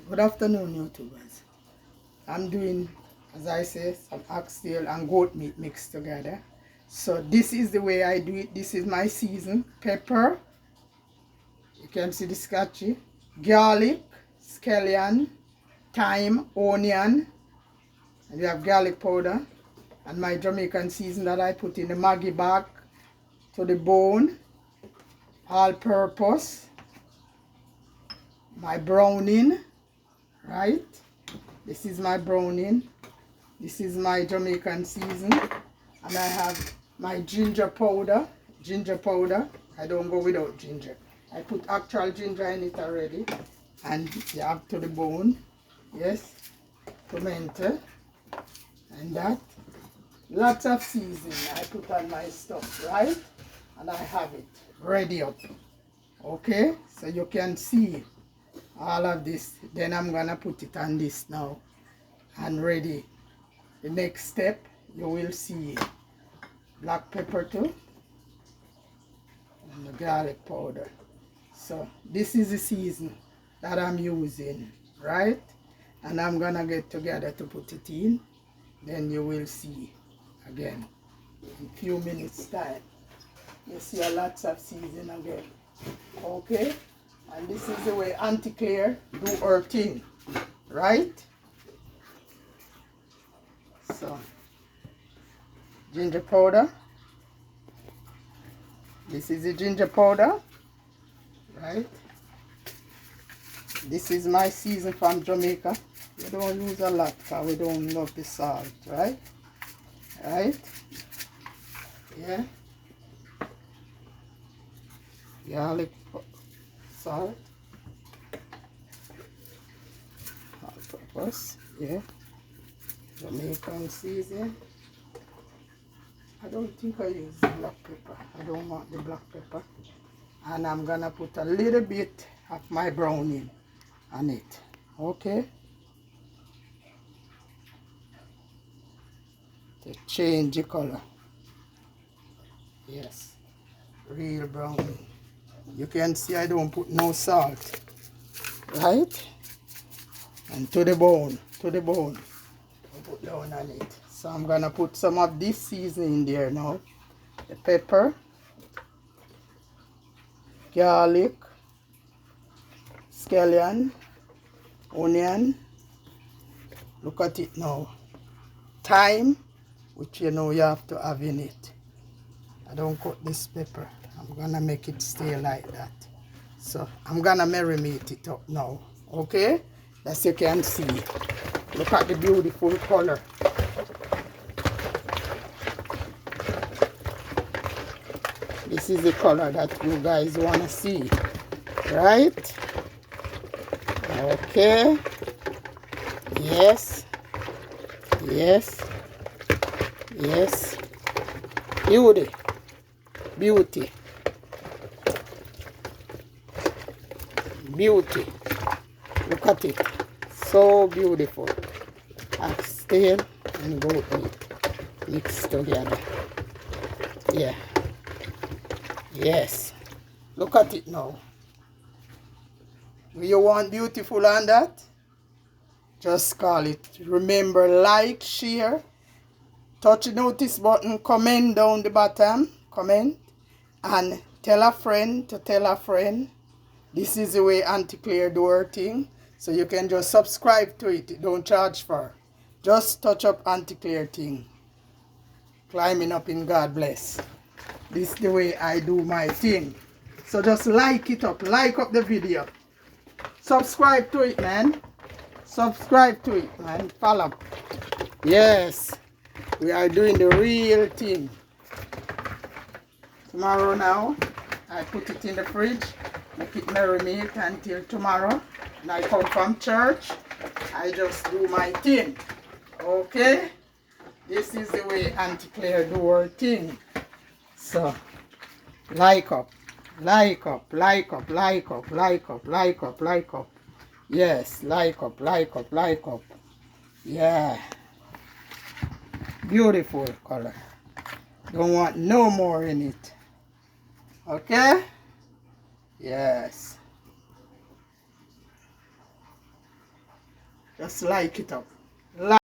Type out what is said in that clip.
Good afternoon, YouTubers. I'm doing, as I say, some oxtail and goat meat mixed together. So this is the way I do it. This is my season. Pepper, you can see the scotchy, garlic, scallion, thyme, onion, and we have garlic powder, and my Jamaican season that I put in the Maggi bag to the bone, all purpose, my browning, right? This is my browning. This is my Jamaican season. And I have my ginger powder. Ginger powder. I don't go without ginger. I put actual ginger in it already. And you have to the bone. Yes. Tomato. And that. Lots of seasoning I put on my stuff, right? And I have it ready up. Okay? So you can see all of this. Then I'm gonna put it on this now and ready. The next step you will see black pepper too and the garlic powder. So this is the season that I'm using, right? And I'm gonna get together to put it in. Then you will see again in a few minutes time. You see a lots of season again. Okay? And this is the way Aunty Clair do her thing, right? So, ginger powder. This is the ginger powder, right? This is my season from Jamaica. We don't use a lot because we don't love the salt, right? Right? Yeah. Garlic salt. All purpose, yeah. Jamaican season. I don't think I use black pepper. I don't want the black pepper. And I'm gonna put a little bit of my browning on it. Okay? To change the color. Yes. Real browning. You can see I don't put no salt. Right? And to the bone. To the bone. I put down on it. So I'm gonna put some of this seasoning in there now. The pepper, garlic, scallion, onion. Look at it now. Thyme, which you know you have to have in it. I don't cut this pepper. I'm gonna make it stay like that. So I'm gonna marinate it up now. Okay? As you can see. Look at the beautiful color. This is the color that you guys want to see, right? Okay. Yes. Yes. Yes. Beauty. Beauty. Beauty. Look at it. So beautiful. Oxtail and goat meat mixed together. Yeah. Yes. Look at it now. Do you want beautiful on that? Just call it. Remember, like, share, touch the notice button, comment down the bottom, comment, and tell a friend to tell a friend. This is the way Aunty Clair do her thing. So you can just subscribe to it. It don't charge for. Just touch up Aunty Clair thing. Climbing up in God bless. This is the way I do my thing. So just like it up. Like up the video. Subscribe to it, man. Subscribe to it, man. Follow. Yes. We are doing the real thing. Tomorrow now, I put it in the fridge. Make it marinate until tomorrow. And I come from church. I just do my thing. Okay? This is the way Aunty Clair do her thing. So, like up, like up, like up, like up, like up, like up, like up. Yes, like up, like up, like up. Yeah. Beautiful color. Don't want no more in it. Okay? Yes. Just like it up.